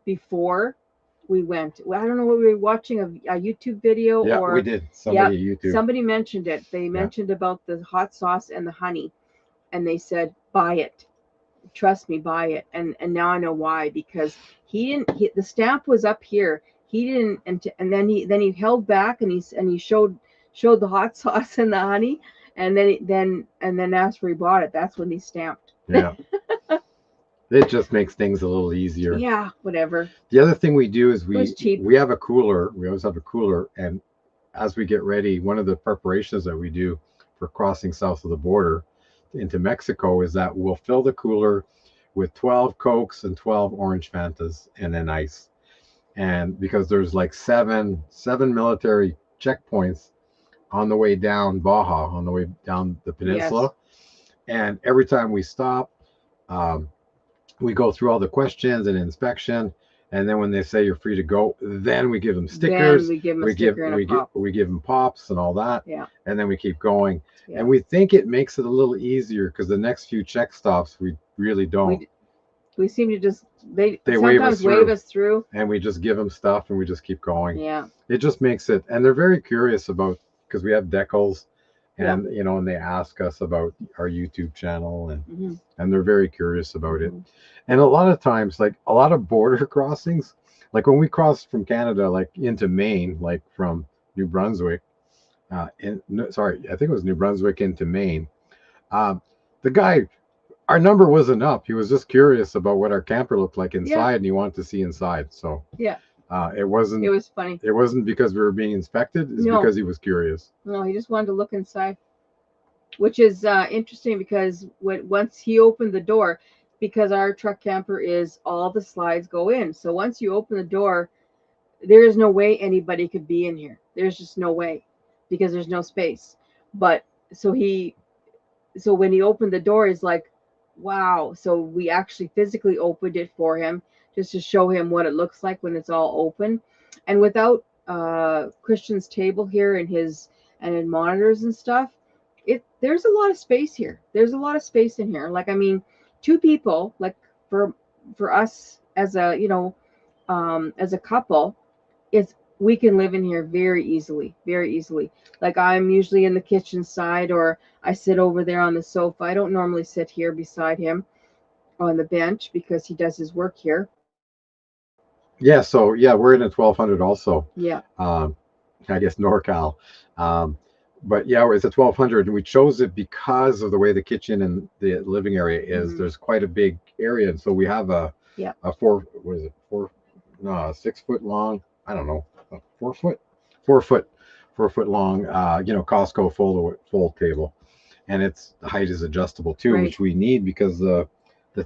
before we went. I don't know what we were watching, a YouTube video. Yeah, we did. YouTube. Somebody mentioned it. They mentioned about the hot sauce and the honey, and they said, buy it. Trust me, buy it. And now I know why, because the stamp was up here. He didn't, and then he held back and he showed the hot sauce and the honey, and then after he bought it, that's when he stamped. Yeah. It just makes things a little easier. Yeah, whatever. The other thing we do is we have a cooler. We always have a cooler, and as we get ready, one of the preparations that we do for crossing south of the border into Mexico is that we'll fill the cooler with 12 Cokes and 12 orange Fantas and then ice. And because there's like seven military checkpoints on the way down Baja, on the way down the peninsula. Yes. And every time we stop, we go through all the questions and inspection, and then when they say you're free to go, then we give them stickers. Then we give them a sticker and a pop. We give them pops and all that. Yeah. And then we keep going. Yeah. And we think it makes it a little easier because the next few check stops we really don't. We seem to just they sometimes wave us through, and we just give them stuff and we just keep going. Yeah. It just makes it, and they're very curious about, because we have decals. And and they ask us about our YouTube channel, and they're very curious about it. And a lot of times, like a lot of border crossings, like when we crossed from Canada, like into Maine, like from New Brunswick, I think it was New Brunswick into Maine. The guy, our number wasn't up. He was just curious about what our camper looked like inside, and he wanted to see inside. So It wasn't. It was funny. It wasn't because we were being inspected. It's No. because he was curious. No, he just wanted to look inside, which is interesting because once he opened the door, because our truck camper is all the slides go in. So once you open the door, there is no way anybody could be in here. There's just no way because there's no space. But so when he opened the door, he's like, wow. So we actually physically opened it for him just to show him what it looks like when it's all open. And without Christian's table here and his monitors and stuff, there's a lot of space here. There's a lot of space in here. Like, I mean, two people, like for us as a, as a couple, we can live in here very easily, very easily. Like, I'm usually in the kitchen side, or I sit over there on the sofa. I don't normally sit here beside him on the bench because he does his work here. Yeah, so yeah, we're in a 1200 also. Yeah. I guess NorCal. But yeah, it's a 1200, and we chose it because of the way the kitchen and the living area is. Mhm. There's quite a big area, and so we have a 6 foot long, I don't know, 4 foot, 4 foot long, Costco fold table, and its height is adjustable too, Right. which we need because the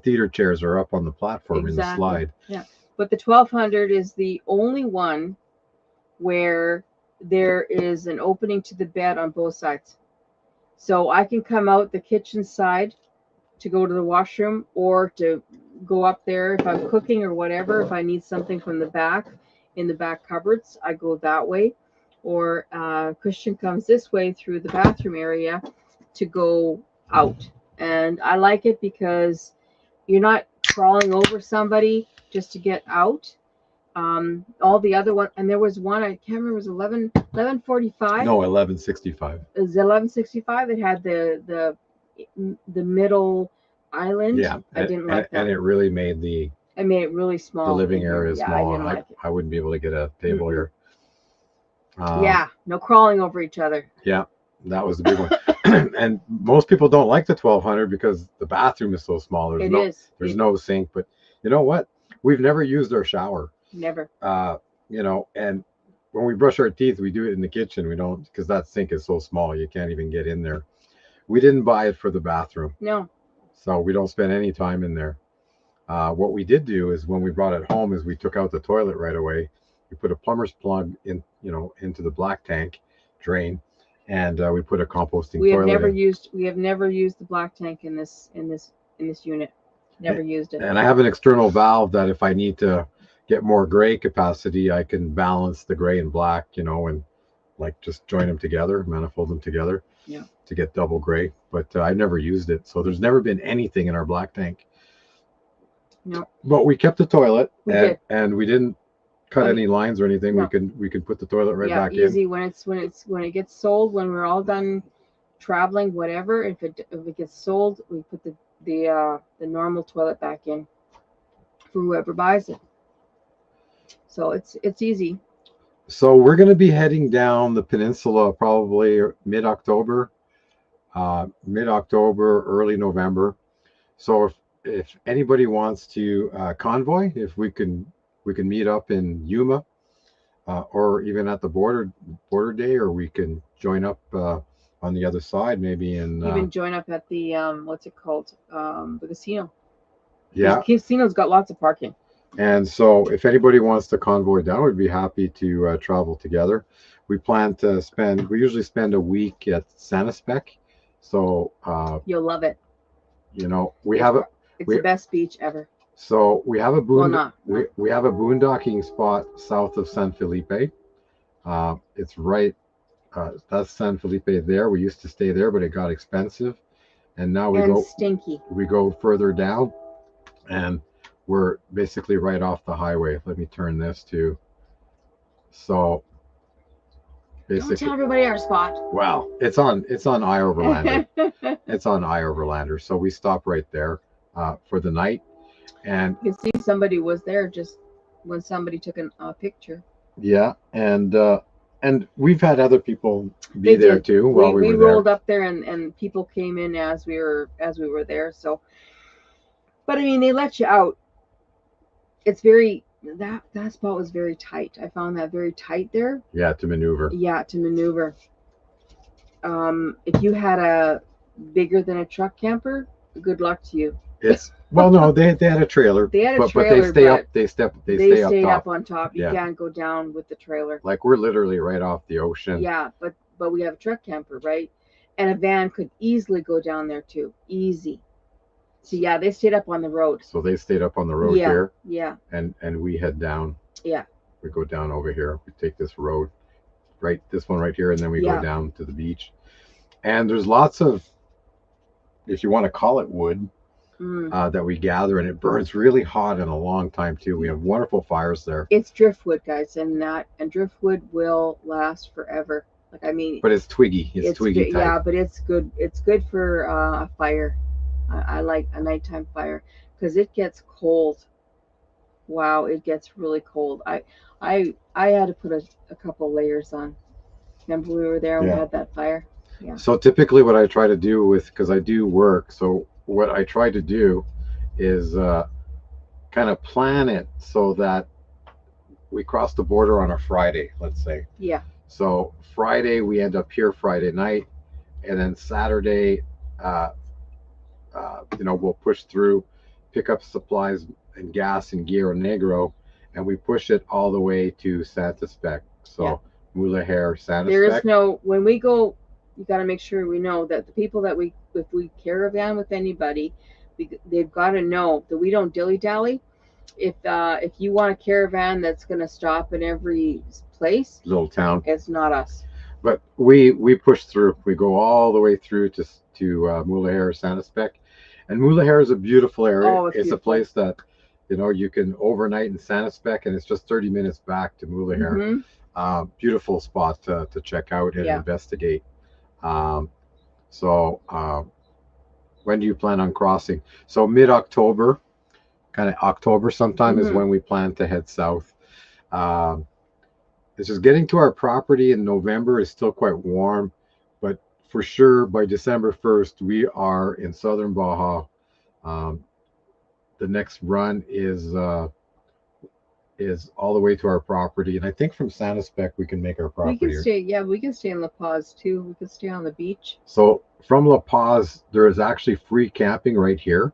theater chairs are up on the platform in the slide. Yeah, but the 1200 is the only one where there is an opening to the bed on both sides. So I can come out the kitchen side to go to the washroom, or to go up there if I'm cooking or whatever. If I need something from the back, in the back cupboards, I go that way. Or Christian comes this way through the bathroom area to go out. And I like it because you're not crawling over somebody just to get out. All the other one, and there was one, I can't remember, it was 1145. No, 1165. It was 1165. It had the middle island. Yeah, I didn't like that. And it really made I made it really small. the living area Yeah, small. I didn't like it. I wouldn't be able to get a table here. Yeah, no crawling over each other. Yeah, that was the big one. And most people don't like the 1200 because the bathroom is so small. There's no sink. But you know what? We've never used our shower. Never. And when we brush our teeth, we do it in the kitchen. We don't, because that sink is so small, you can't even get in there. We didn't buy it for the bathroom. No. So we don't spend any time in there. What we did do is when we brought it home is we took out the toilet right away. We put a plumber's plug in, into the black tank drain, and we put a composting toilet. We have never used the black tank in this unit. Never used it. And I have an external valve that if I need to get more gray capacity, I can balance the gray and black, and like just join them together, manifold them together, to get double gray. But I've never used it, so there's never been anything in our black tank. No. But we kept the toilet, and we didn't cut any lines or anything. No. We can put the toilet right back easy. in. When it gets sold, when we're all done traveling, whatever. If it gets sold, we put the normal toilet back in for whoever buys it. So it's easy. So we're going to be heading down the peninsula probably mid-October, early November. So if anybody wants to convoy, if we can meet up in Yuma, or even at the border day, or we can join up on the other side, maybe even join up at the what's it called, the casino. Yeah, the casino's got lots of parking. And so if anybody wants to convoy down, we'd be happy to travel together. We usually spend a week at Sanispec. So you'll love it. It's the best beach ever. So we have a we have a boondocking spot south of San Felipe. It's right, that's San Felipe there. We used to stay there, but it got expensive. And now stinky. We go further down, and we're basically right off the highway. Let me turn this to. So basically, don't tell everybody our spot. Well, it's on I Overlander. It's on I Overlander. So we stop right there for the night, and you can see somebody was there just when somebody took a picture. Yeah, and we've had other people be there too while we were there. We rolled up there, and people came in as we were there. So, but I mean, they let you out. It's very that spot was very tight. I found that very tight there. Yeah, to maneuver. Yeah, to maneuver. If you had a bigger than a truck camper, good luck to you. It's well, no, they had a trailer. They had a but trailer, they stay but up. They stay stayed up up on top. You Yeah. can't go down with the trailer. Like we're literally right off the ocean. Yeah, but we have a truck camper, right? And a van could easily go down there too. Easy. So yeah, they stayed up on the road. So they stayed up on the road Yeah, here, yeah, and we head down. yeah. We go down over here. We take this road, right, this one right here, and then we Yeah. go down to the beach. And there's lots of, if you want to call it wood, that we gather, and it burns really hot in a long time too. We have wonderful fires there. It's driftwood, guys, and driftwood will last forever. Like I mean, But it's twiggy. It's twiggy type. Yeah, but it's good. It's good for a fire. I like a nighttime fire because it gets cold. Wow, it gets really cold. I had to put a couple layers on. Remember we were there and we had that fire? Yeah. So typically what I try to do because I do work, so what I try to do is kind of plan it so that we cross the border on a Friday, let's say. Yeah. So Friday, we end up here Friday night, and then Saturday, we'll push through, pick up supplies and gas in Guerrero Negro, and we push it all the way to Santa Spec. So Mulegé, Santa There Spec. is no, when we go, you got to make sure we know that the people that if we caravan with anybody, they've got to know that we don't dilly-dally. If you want a caravan that's going to stop in every place, little town, it's not us. But we push through. We go all the way through to Mulegé, Santa Spec, and Mulegé is a beautiful area. Oh, it's beautiful. A place that you can overnight in Santa Spec, and it's just 30 minutes back to Mulegé. Beautiful spot to check out and investigate. When do you plan on crossing? So mid-October, kind of October sometime is when we plan to head south. It's just getting to our property in November is still quite warm, but for sure by December 1st we are in southern Baja. The next run is all the way to our property, and I think from Santa Spec we can make our property. We can stay. Yeah, we can stay in La Paz too. We can stay on the beach. So from La Paz, there is actually free camping right here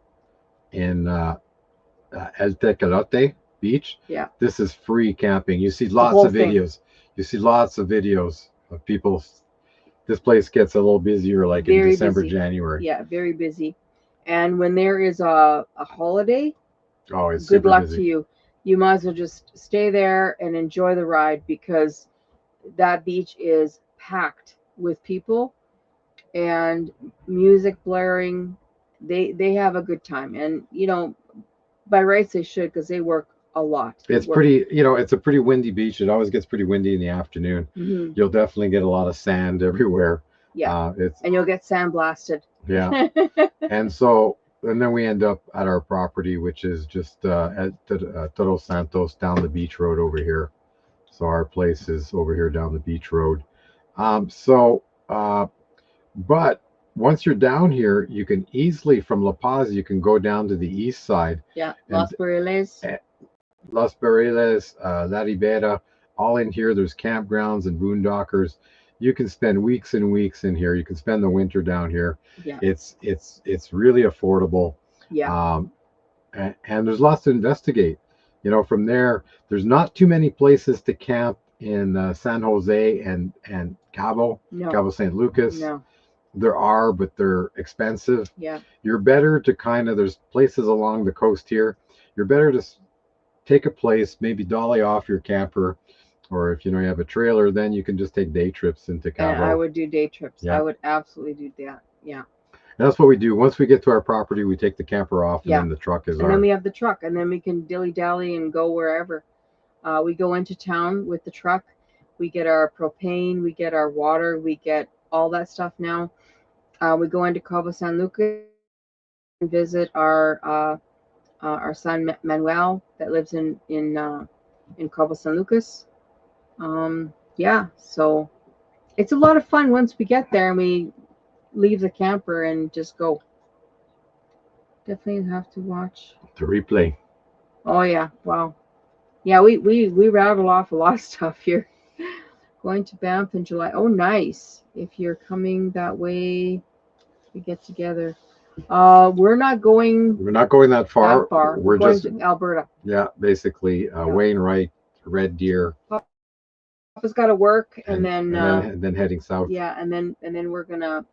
in El Tecolote Beach. Yeah, this is free camping. You see lots of videos. You see lots of videos of people. This place gets a little busier, like very in December, busy. January. Yeah, very busy. And when there is a holiday, it's good luck busy. to you. You might as well just stay there and enjoy the ride, because that beach is packed with people and music blaring. They have a good time, and by rights they should, because they work a lot. It's pretty, it's a pretty windy beach. It always gets pretty windy in the afternoon. You'll definitely get a lot of sand everywhere. Yeah, and you'll get sandblasted. Yeah. And then we end up at our property, which is just at Todos Santos, down the beach road over here. So our place is over here down the beach road. But once you're down here, you can easily, from La Paz, you can go down to the east side. Yeah, Los Barriles, La Ribera, all in here. There's campgrounds and boondockers. You can spend weeks and weeks in here. You can spend the winter down here. Yeah. It's really affordable. Yeah. And there's lots to investigate. From there, there's not too many places to camp in San Jose and Cabo, Cabo San Lucas. No. There are, but they're expensive. Yeah. You're better to there's places along the coast here. You're better to take a place, maybe dolly off your camper, or if you have a trailer, then you can just take day trips into Cabo. And I would do day trips. Yeah. I would absolutely do that. Yeah. And that's what we do. Once we get to our property, we take the camper off, and then the truck is and then we have the truck, and then we can dilly-dally and go wherever. We go into town with the truck. We get our propane, we get our water, we get all that stuff now. We go into Cabo San Lucas and visit our son Manuel that lives in Cabo San Lucas. So it's a lot of fun once we get there and we leave the camper and just go. Definitely have to watch the replay. Oh yeah, wow. Yeah, we rattle off a lot of stuff here. Going to Banff in July. Oh, nice. If you're coming that way, we get together. We're not going that far. that far. We're going to Alberta. Yeah, basically Wainwright, Red Deer. Papa's got to work, and then heading south. Yeah, and then we're gonna.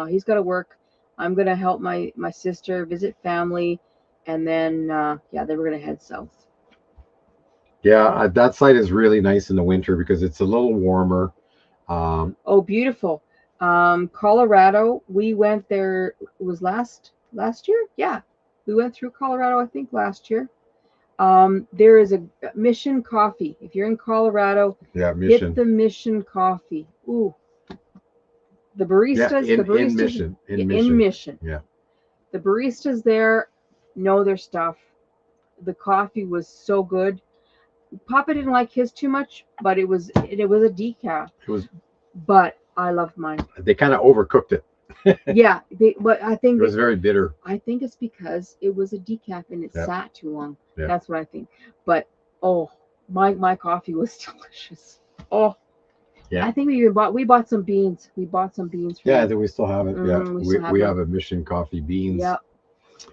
He's got to work. I'm gonna help my sister visit family, and then then we're gonna head south. Yeah, that site is really nice in the winter because it's a little warmer. Oh, beautiful. Colorado. We went there. It was last year. Yeah, we went through Colorado. I think last year. There is a Mission Coffee. If you're in Colorado, Mission. Hit the Mission Coffee. Ooh, the baristas. In Mission. Yeah, the baristas there know their stuff. The coffee was so good. Papa didn't like his too much, but it was a decaf. But I loved mine. They kind of overcooked it. Yeah, but I think it was very bitter. I think it's because it was a decaf and it sat too long. Yep. That's what I think. But my coffee was delicious. Oh, yeah. I think we bought some beans. We bought some beans. I think we still have it. We have a Mission Coffee beans. Yeah.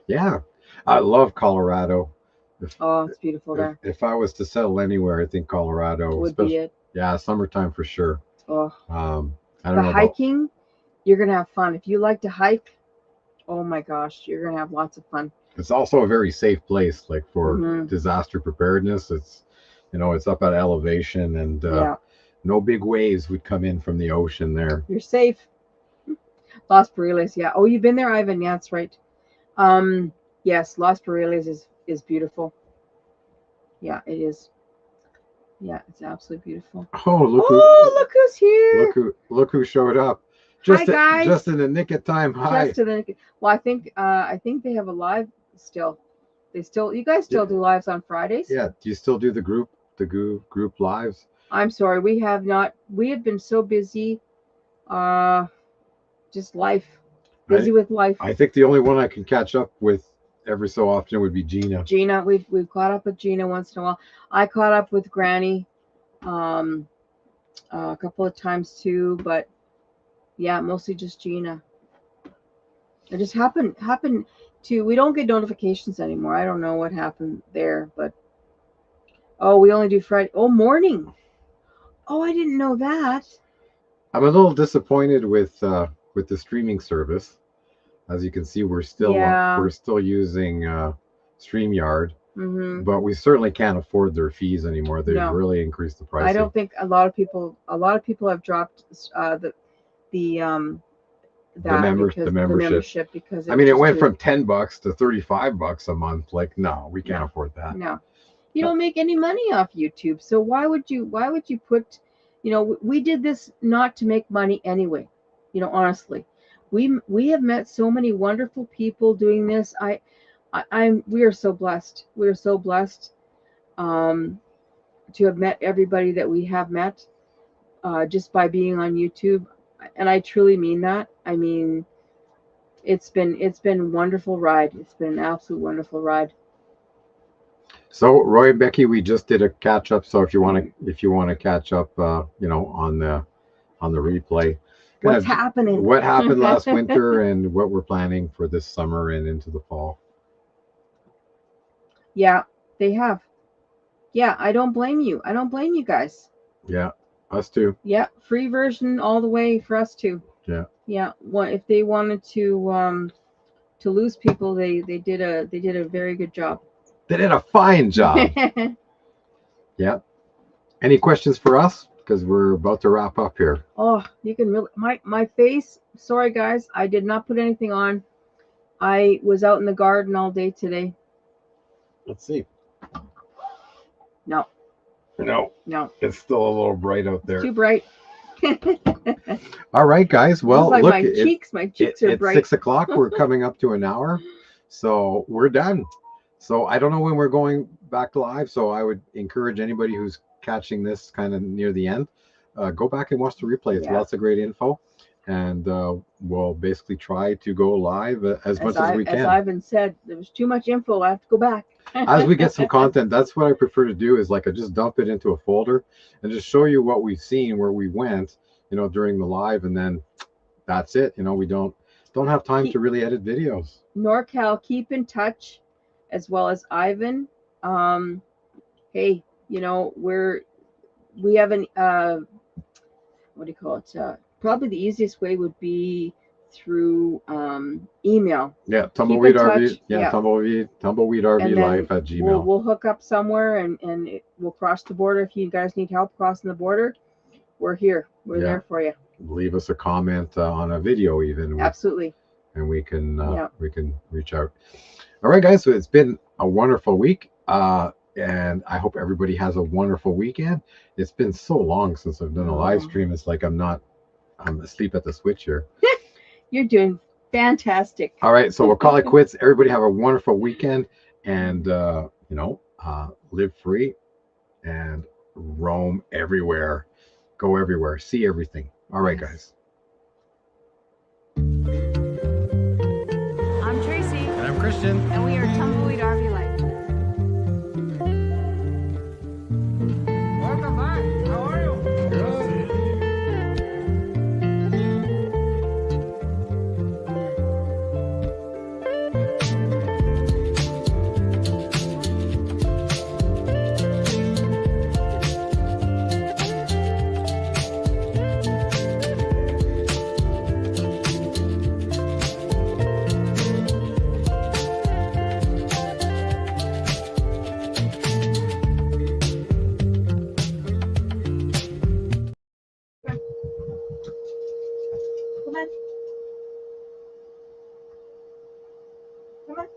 Yeah, I love Colorado. It's beautiful there. If I was to settle anywhere, I think Colorado would be it. Yeah, summertime for sure. Oh, I don't know hiking. You're gonna have fun if you like to hike. Oh my gosh, you're gonna have lots of fun. It's also a very safe place, like for disaster preparedness. It's it's up at elevation, and no big waves would come in from the ocean there. You're safe. Los Barriles, yeah. Oh, you've been there, Ivan? Yeah, that's right. Yes, Los Barriles is beautiful. Yeah, it is. Yeah, it's absolutely beautiful. Oh, look who's here! Look who showed up. Hi, guys. Just in the nick of time. Hi. Well, I think they have a live still. You guys still do lives on Fridays? Yeah. Do you still do the group lives? I'm sorry, we have not. We have been so busy. Just life. Busy with life. I think the only one I can catch up with every so often would be Gina. We've caught up with Gina once in a while. I caught up with Granny a couple of times too, but yeah, mostly just Gina. It just happened to. We don't get notifications anymore. I don't know what happened there, but we only do Friday. Oh, morning. Oh, I didn't know that. I'm a little disappointed with the streaming service. As you can see, we're still using StreamYard, but we certainly can't afford their fees anymore. They've really increased the price. I don't think a lot of people have dropped the membership because it went from $10 to $35 a month. Like, no, we can't afford that. No, you don't make any money off YouTube, so why would you put? We did this not to make money anyway. Honestly. We have met so many wonderful people doing this. We are so blessed. We are so blessed to have met everybody that we have met just by being on YouTube, and I truly mean that. I mean, it's been a wonderful ride. It's been an absolute wonderful ride. So Roy and Becky, we just did a catch up. So if you want to catch up, on the replay. What's happening? What happened last winter and what we're planning for this summer and into the fall. Yeah, they have. Yeah, I don't blame you. I don't blame you guys. Yeah, us too. Yeah, free version all the way for us too. Yeah. Yeah. Well, if they wanted to lose people, they did a very good job. They did a fine job. Yeah. Any questions for us? Because we're about to wrap up here. Oh, you can really my face. Sorry guys, I did not put anything on. I was out in the garden all day today. Let's see. No. It's still a little bright out there. Too bright. All right, guys. Well, like look, my cheeks are bright. It's 6 o'clock. We're coming up to an hour, so we're done. So I don't know when we're going back live. So I would encourage anybody who's catching this kind of near the end, go back and watch the replay. It's lots of great info, and we'll basically try to go live as much as we can. As Ivan said, there was too much info. I have to go back. as we get some content, that's what I prefer to do, is like I just dump it into a folder and just show you what we've seen, where we went, you know, during the live, and then that's it. You know, we don't have time to really edit videos. NorCal, keep in touch, as well as Ivan. Hey, you know, we have an what do you call it? Probably the easiest way would be through email. Yeah, Tumbleweed RV. Yeah, Tumbleweed RV Life at Gmail. We'll hook up somewhere, and we'll cross the border. If you guys need help crossing the border, we're here. We're there for you. Leave us a comment on a video, even. Absolutely. And we can reach out. All right, guys. So it's been a wonderful week. And I hope everybody has a wonderful weekend. It's been so long since I've done a live stream. It's like I'm asleep at the switch here. You're doing fantastic. All right, so we'll call it quits. Everybody have a wonderful weekend, and live free and roam everywhere. Go everywhere. See everything. All right, guys. I'm Tracy. And I'm Christian. And we are Tumbleweed RV Life. Welcome back. How are you? Good. Come on.